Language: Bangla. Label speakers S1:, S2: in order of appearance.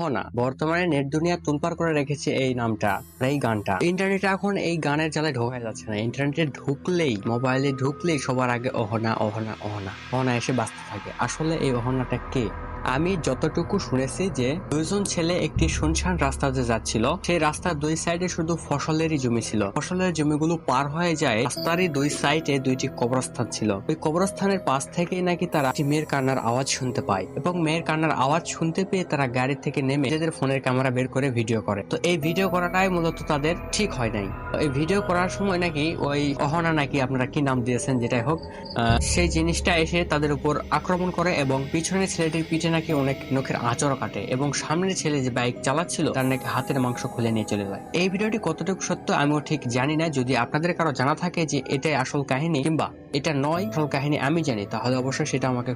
S1: অহনা বর্তমানে নেট দুনিয়া তুলপার করে রেখেছে এই নামটা, এই গানটা। ইন্টারনেটে এখন এই গানের জ্বালায় ঢোকা যাচ্ছে না। ইন্টারনেটে ঢুকলেই, মোবাইলে ঢুকলেই সবার আগে অহনা অহনা অহনা অহনা এসে বাজতে থাকে। আসলে এই অহনাটা কে? আমি যতটুকু শুনেছি যে দুইজন ছেলে একটি শুনশান রাস্তাতে যাচ্ছিল, সেই রাস্তার দুই সাইডে শুধু ফসলেরই জমি ছিল। ফসলের জমিগুলো পার হয়ে যায়, রাস্তারই দুই সাইডে দুইটি কবরস্থান ছিল। ওই কবরস্থানের পাশ থেকেই নাকি তারা একটি মেয়ের কান্নার আওয়াজ শুনতে পায়, এবং মেয়ের কান্নার আওয়াজ শুনতে পেয়ে তারা গাড়ি থেকে নেমে নিজেদের ফোনের ক্যামেরা বের করে ভিডিও করে। তো এই ভিডিও করাটাই মূলত তাদের ঠিক হয় নাই। তো এই ভিডিও করার সময় নাকি ওই অহনা, নাকি আপনারা কি নাম দিয়েছেন যেটাই হোক, সেই জিনিসটা এসে তাদের উপর আক্রমণ করে, এবং পিছনের ছেলেটির পিঠে নাকি অনেক নখের আঁচড় কাটে, এবং সামনের ছেলে যে বাইক চালাচ্ছিল তার নাকি হাতের মাংস খুলে নিয়ে চলে যায়। এই ভিডিওটি কতটুকু সত্য আমিও ঠিক জানি না। যদি আপনাদের কারো জানা থাকে যে এটাই আসল কাহিনী কিংবা এটা নয় আসল কাহিনী আমি জানি, তাহলে অবশ্যই সেটা আমাকে